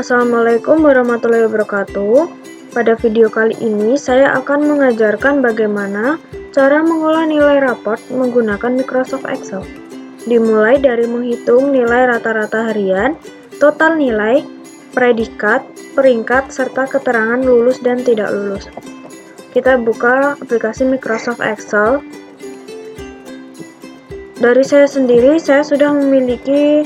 Assalamualaikum warahmatullahi wabarakatuh. Pada video kali ini saya akan mengajarkan bagaimana cara mengolah nilai raport menggunakan Microsoft Excel. Dimulai dari menghitung nilai rata-rata harian, total nilai, predikat, peringkat, serta keterangan lulus dan tidak lulus. Kita buka aplikasi Microsoft Excel. Dari saya sendiri, saya sudah memiliki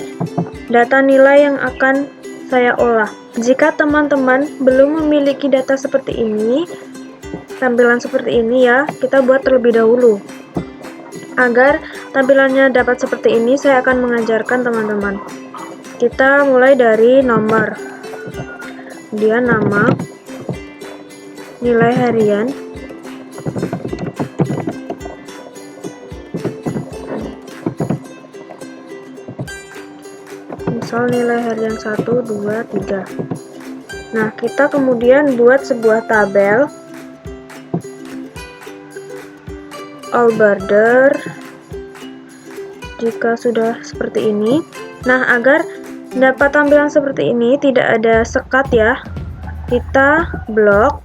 data nilai yang akan saya olah. Jika teman-teman belum memiliki data seperti ini, tampilan seperti ini ya, kita buat terlebih dahulu. Agar tampilannya dapat seperti ini, saya akan mengajarkan teman-teman. Kita mulai dari nomor, kemudian nama, nilai harian, misal nilai harian 1, 2, 3. Nah, kita kemudian buat sebuah tabel all border jika sudah seperti ini. Nah, agar dapat tampilan seperti ini, tidak ada sekat ya, kita blok,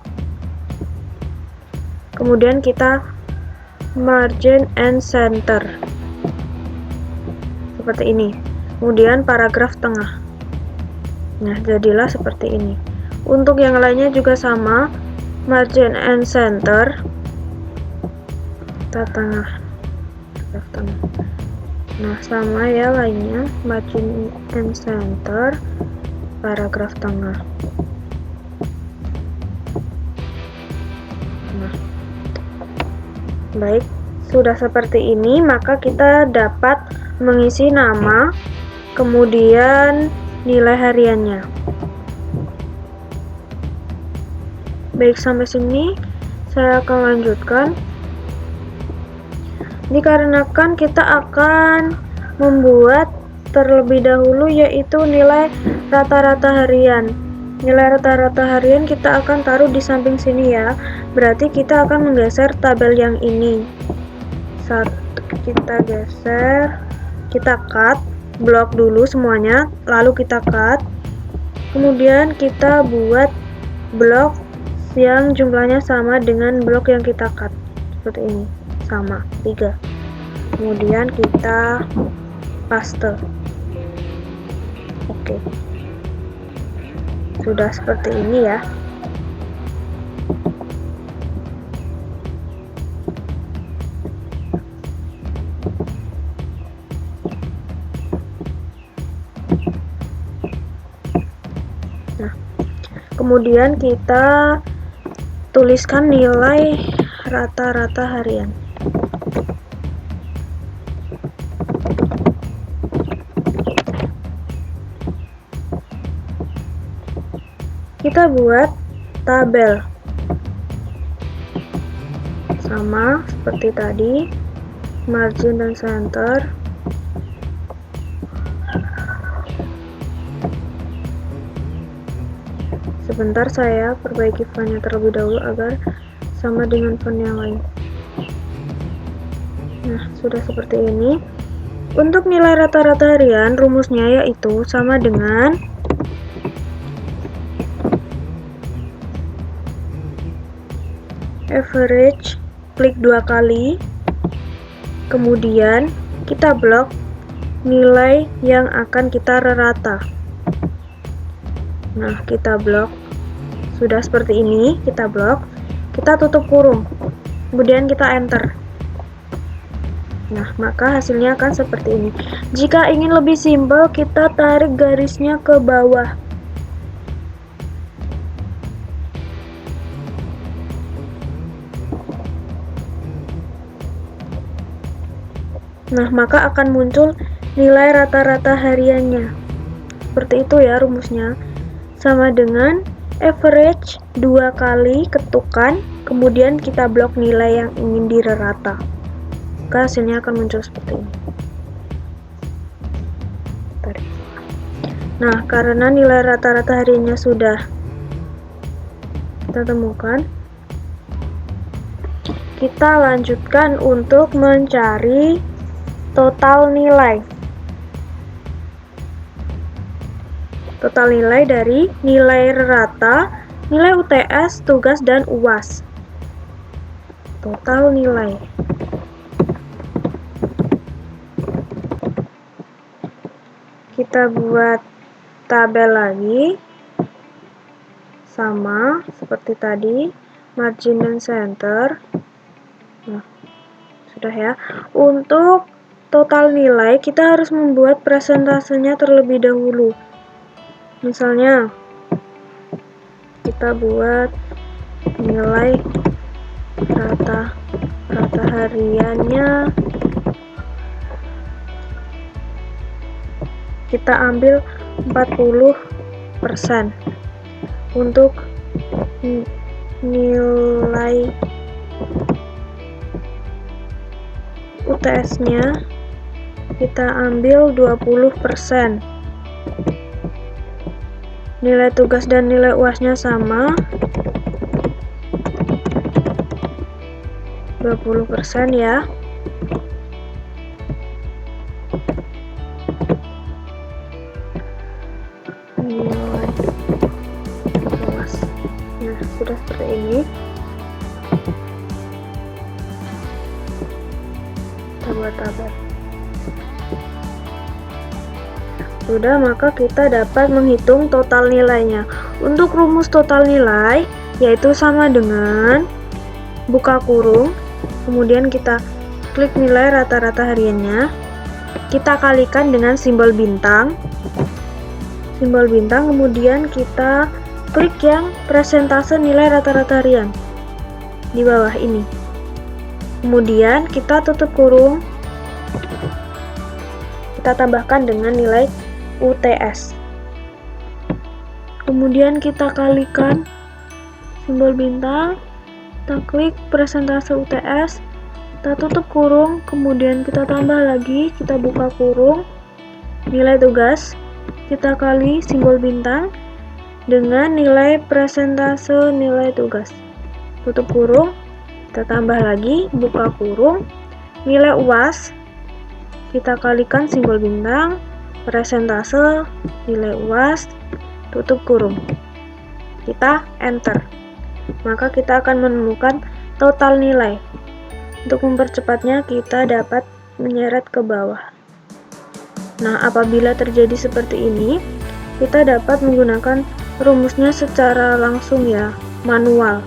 kemudian kita margin and center seperti ini, kemudian paragraf tengah. Nah, jadilah seperti ini. Untuk yang lainnya juga sama, margin and center, kita tengah. Nah, sama ya lainnya, margin and center, paragraf tengah. Nah, baik, sudah seperti ini, maka kita dapat mengisi nama, kemudian nilai hariannya. Baik, sampai sini saya akan lanjutkan. Dikarenakan kita akan membuat terlebih dahulu yaitu nilai rata-rata harian. Nilai rata-rata harian kita akan taruh di samping sini ya. Berarti kita akan menggeser tabel yang ini. Kita geser, kita cut, blok dulu semuanya, lalu kita cut. Kemudian kita buat blok yang jumlahnya sama dengan blok yang kita cut, seperti ini, sama 3. Kemudian kita paste. Oke, sudah seperti ini ya. Nah, kemudian kita tuliskan nilai rata-rata harian. Kita buat tabel sama seperti tadi, margin dan center. Sebentar, saya perbaiki fontnya terlebih dahulu agar sama dengan font yang lain. Nah, sudah seperti ini. Untuk nilai rata-rata harian, rumusnya yaitu sama dengan average, klik 2 kali, kemudian kita blok nilai yang akan kita rata. Nah, kita blok. Sudah seperti ini, kita blok, kita tutup kurung, kemudian kita enter. Nah, maka hasilnya akan seperti ini. Jika ingin lebih simpel, kita tarik garisnya ke bawah. Nah, maka akan muncul nilai rata-rata hariannya. Seperti itu ya rumusnya. Sama dengan average 2 kali ketukan, kemudian kita blok nilai yang ingin dirata. Maka hasilnya akan muncul seperti ini. Nah, karena nilai rata-rata hariannya sudah kita temukan, kita lanjutkan untuk mencari total nilai. total nilai dari nilai rata, nilai UTS, tugas, dan UAS. Total nilai. Kita buat tabel lagi, sama seperti tadi, margin dan center. Nah, sudah ya. Untuk total nilai, kita harus membuat presentasenya terlebih dahulu. Misalnya, kita buat nilai rata hariannya. Kita ambil 40%. Untuk nilai UTS-nya kita ambil 20%. Nilai tugas dan nilai UAS-nya sama, 20% ya. Nilai UAS. Nah, sudah seperti ini. Kita buat tabel. Sudah, maka kita dapat menghitung total nilainya. Untuk rumus total nilai, yaitu sama dengan buka kurung, kemudian kita klik nilai rata-rata hariannya, kita kalikan dengan simbol bintang, kemudian kita klik yang persentase nilai rata-rata harian di bawah ini. Kemudian kita tutup kurung, kita tambahkan dengan nilai UTS. Kemudian kita kalikan simbol bintang, kita klik persentase UTS, kita tutup kurung, kemudian kita tambah lagi, kita buka kurung, nilai tugas, kita kali simbol bintang dengan nilai persentase nilai tugas. Tutup kurung, kita tambah lagi, buka kurung, nilai UAS, kita kalikan simbol bintang, persentase nilai UAS, tutup kurung. Kita enter. Maka kita akan menemukan total nilai. Untuk mempercepatnya, kita dapat menyeret ke bawah. Nah, apabila terjadi seperti ini, kita dapat menggunakan rumusnya secara langsung ya, manual.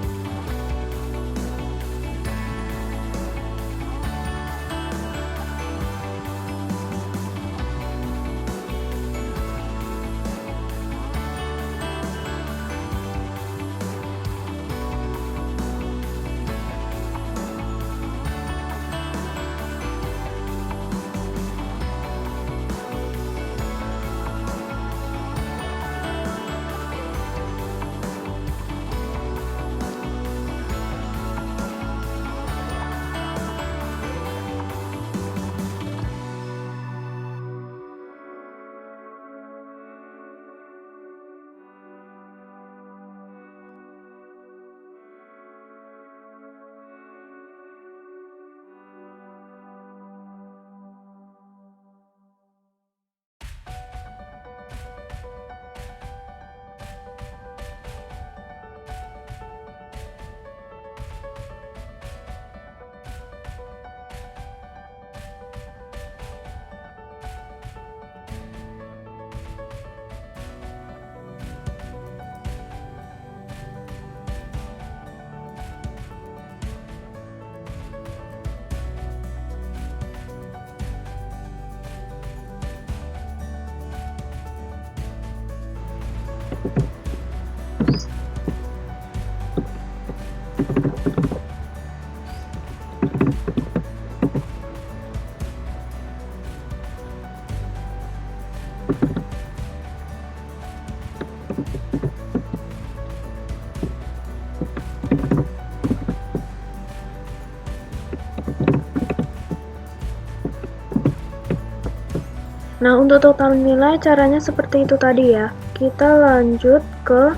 Nah, untuk total nilai caranya seperti itu tadi ya. Kita lanjut ke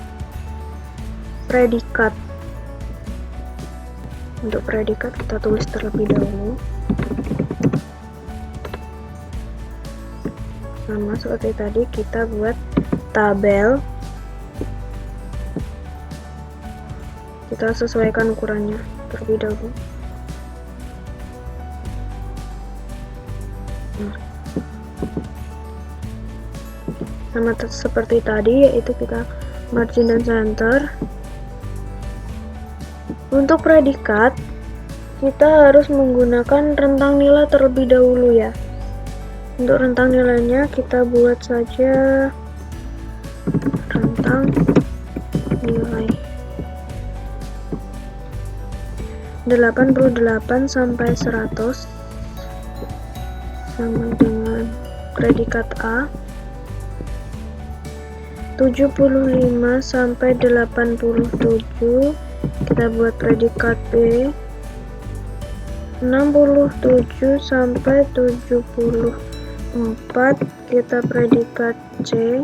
predikat. Untuk predikat kita tulis terlebih dahulu. Sama seperti tadi, kita buat tabel. Kita sesuaikan ukurannya terlebih dahulu. Sama seperti tadi, yaitu kita margin dan center. Untuk predikat, kita harus menggunakan rentang nilai terlebih dahulu ya. Untuk rentang nilainya kita buat saja rentang nilai 88 sampai 100 sama dengan predikat A. 75 sampai 87 kita buat predikat B. 67 sampai 74 kita predikat C,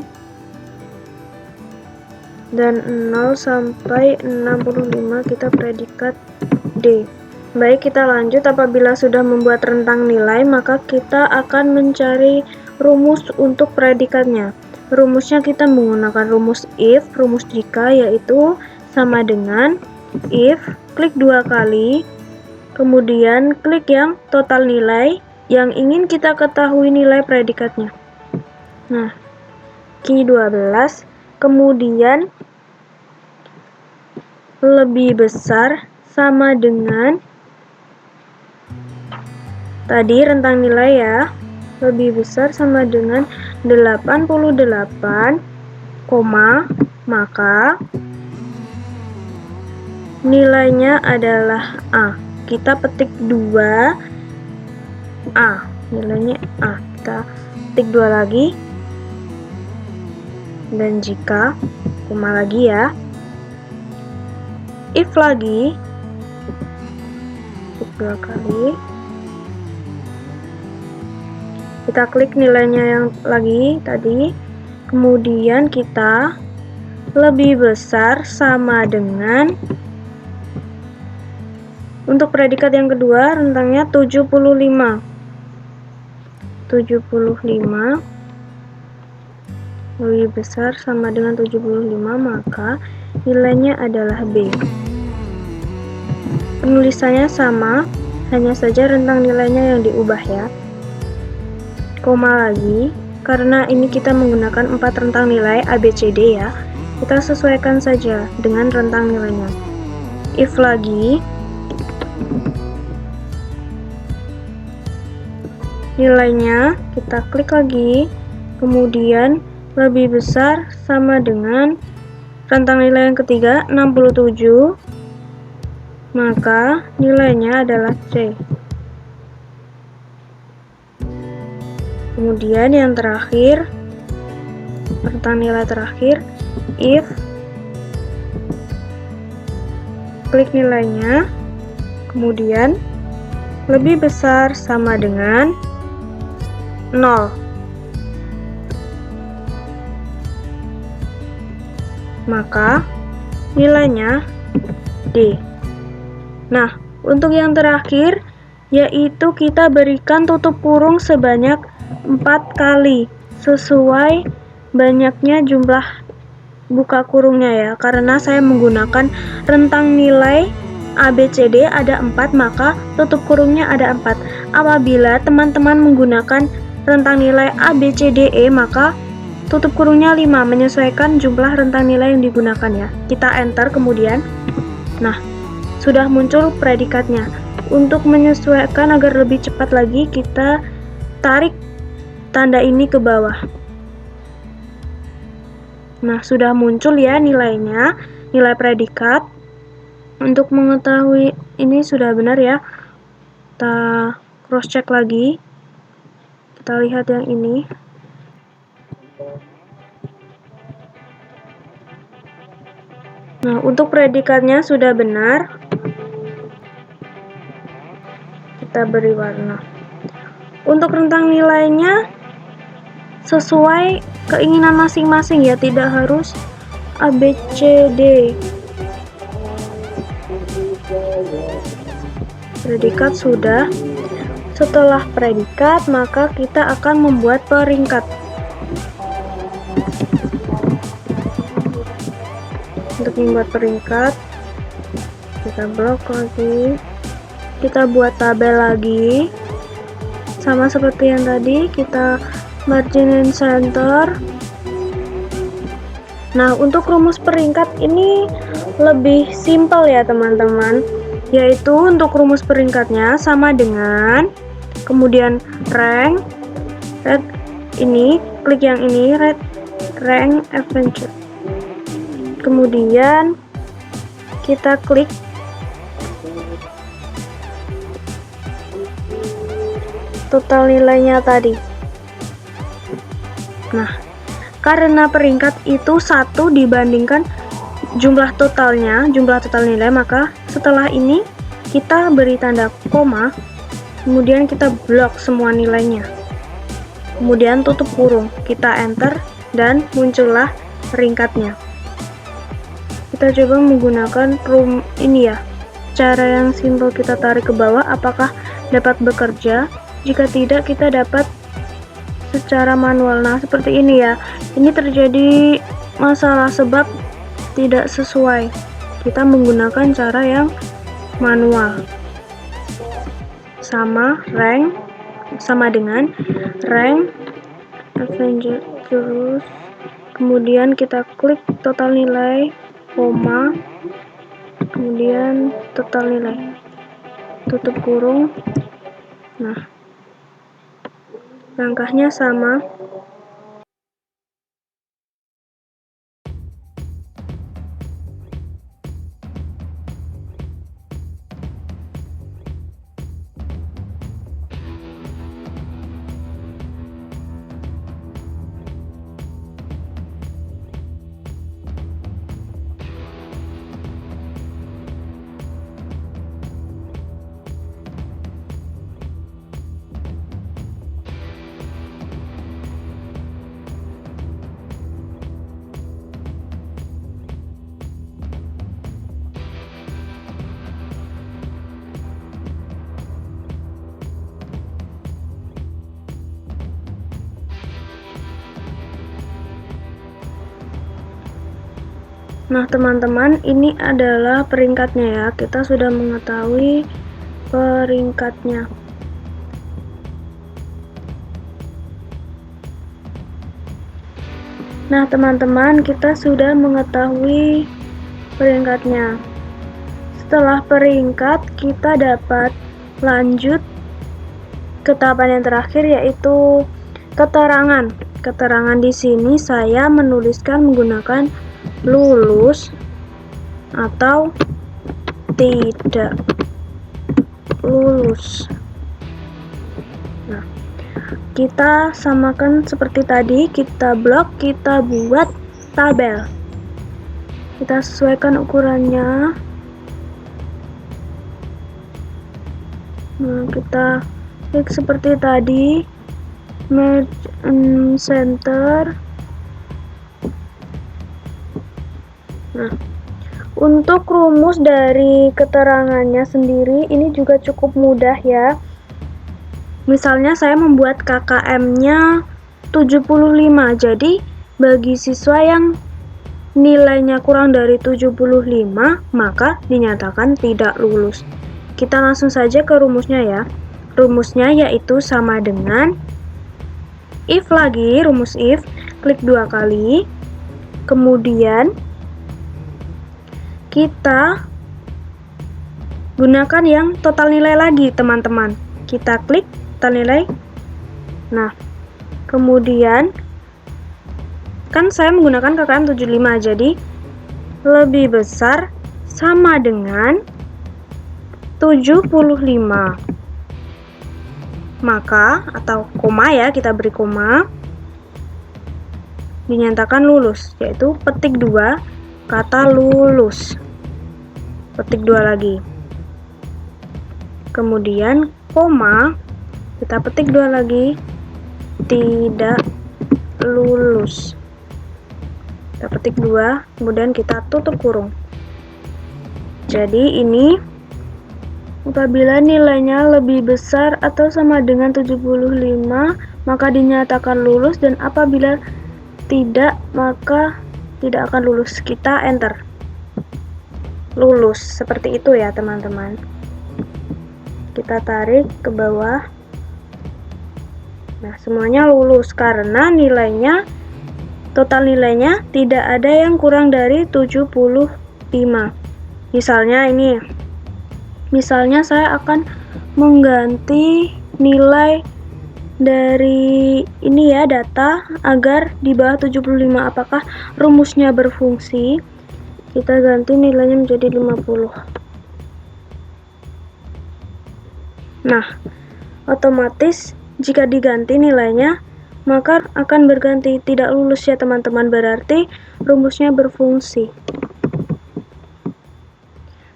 dan 0 sampai 65 kita predikat D. Baik, kita lanjut. Apabila sudah membuat rentang nilai, maka kita akan mencari rumus untuk predikatnya. Rumusnya kita menggunakan rumus if, rumus jika, yaitu sama dengan if, klik 2 kali, kemudian klik yang total nilai yang ingin kita ketahui nilai predikatnya. Nah, Q12, kemudian lebih besar sama dengan tadi rentang nilai ya, lebih besar sama dengan 88, maka nilainya adalah A. Kita petik 2 A, nilainya A. Kita petik 2 lagi, dan jika koma lagi ya, if lagi, petik 2 kali, kita klik nilainya yang lagi tadi, kemudian kita lebih besar sama dengan, untuk predikat yang kedua rentangnya 75 lebih besar sama dengan 75, maka nilainya adalah B. Penulisannya sama, hanya saja rentang nilainya yang diubah ya. Koma lagi, karena ini kita menggunakan 4 rentang nilai A, B, C, D ya, kita sesuaikan saja dengan rentang nilainya. If lagi, nilainya kita klik lagi, kemudian lebih besar sama dengan rentang nilai yang ketiga 67, maka nilainya adalah C. Kemudian yang terakhir, rentang nilai terakhir, if, klik nilainya, kemudian lebih besar sama dengan 0, maka nilainya D. Nah, untuk yang terakhir, yaitu kita berikan tutup kurung sebanyak 4 kali sesuai banyaknya jumlah buka kurungnya ya, karena saya menggunakan rentang nilai A, B, C, D ada 4, maka tutup kurungnya ada 4. Apabila teman-teman menggunakan rentang nilai A, B, C, D, E, maka tutup kurungnya 5, menyesuaikan jumlah rentang nilai yang digunakan ya. Kita enter kemudian. Nah, sudah muncul predikatnya. Untuk menyesuaikan agar lebih cepat lagi, kita tarik tanda ini ke bawah. Nah, sudah muncul ya nilainya, nilai predikat. Untuk mengetahui ini sudah benar ya, kita cross check lagi. Kita lihat yang ini. Nah, untuk predikatnya sudah benar. Kita beri warna. Untuk rentang nilainya sesuai keinginan masing-masing ya, tidak harus A, B, C, D. Predikat sudah. Setelah predikat, maka kita akan membuat peringkat. untuk membuat peringkat. Kita blok lagi, kita buat tabel lagi, sama seperti yang tadi, kita margin and center. Nah, untuk rumus peringkat ini lebih simpel ya teman-teman, yaitu untuk rumus peringkatnya sama dengan kemudian rank, red ini, klik yang ini, red rank adventure, kemudian kita klik total nilainya tadi. Nah, karena peringkat itu 1 dibandingkan jumlah total nilai, maka setelah ini kita beri tanda koma, kemudian kita blok semua nilainya, kemudian tutup kurung, kita enter, dan muncullah peringkatnya. Kita coba menggunakan ini ya, cara yang simpel, kita tarik ke bawah, apakah dapat bekerja. Jika tidak, kita dapat secara manual. Nah, seperti ini ya, ini terjadi masalah sebab tidak sesuai. Kita menggunakan cara yang manual. Sama dengan rank Avenger, terus kemudian kita klik total nilai, koma, kemudian total nilai, tutup kurung. Nah, langkahnya sama. Nah teman-teman, ini adalah peringkatnya ya, kita sudah mengetahui peringkatnya. Nah teman-teman, kita sudah mengetahui peringkatnya. Setelah peringkat, kita dapat lanjut ke tahapan yang terakhir, yaitu keterangan. Keterangan di sini saya menuliskan menggunakan lulus atau tidak lulus. Nah, kita samakan seperti tadi, kita blok, kita buat tabel. Kita sesuaikan ukurannya. Nah, kita klik seperti tadi, merge and center. Nah, untuk rumus dari keterangannya sendiri ini juga cukup mudah ya. Misalnya saya membuat KKM-nya 75, jadi bagi siswa yang nilainya kurang dari 75 maka dinyatakan tidak lulus. Kita langsung saja ke rumusnya ya. Rumusnya yaitu sama dengan if lagi, rumus if, klik 2 kali, kemudian kita gunakan yang total nilai lagi teman-teman. Kita klik total nilai. Nah, kemudian kan saya menggunakan KKM 75, jadi lebih besar sama dengan 75. Maka, atau koma ya, kita beri koma, dinyatakan lulus, yaitu petik 2 kata lulus. Petik 2 lagi. Kemudian koma, kita petik 2 lagi, tidak lulus. Kita petik 2, kemudian kita tutup kurung. Jadi ini apabila nilainya lebih besar atau sama dengan 75 maka dinyatakan lulus, dan apabila tidak maka tidak akan lulus. Kita enter. lulus. Seperti itu ya teman-teman. Kita tarik ke bawah. Nah, semuanya lulus karena nilainya, total nilainya tidak ada yang kurang dari 75. Misalnya saya akan mengganti nilai dari ini ya, data agar di bawah 75. Apakah rumusnya berfungsi? Kita ganti nilainya menjadi 50. Nah, otomatis jika diganti nilainya, maka akan berganti tidak lulus ya teman-teman, berarti rumusnya berfungsi.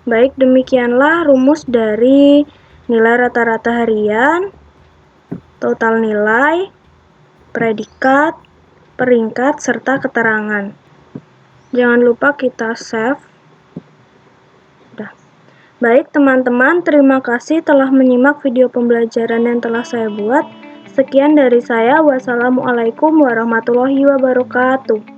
Baik, demikianlah rumus dari nilai rata-rata harian, total nilai, predikat, peringkat, serta keterangan. Jangan lupa kita save. Baik teman-teman, terima kasih telah menyimak video pembelajaran yang telah saya buat. Sekian dari saya. Wassalamualaikum warahmatullahi wabarakatuh.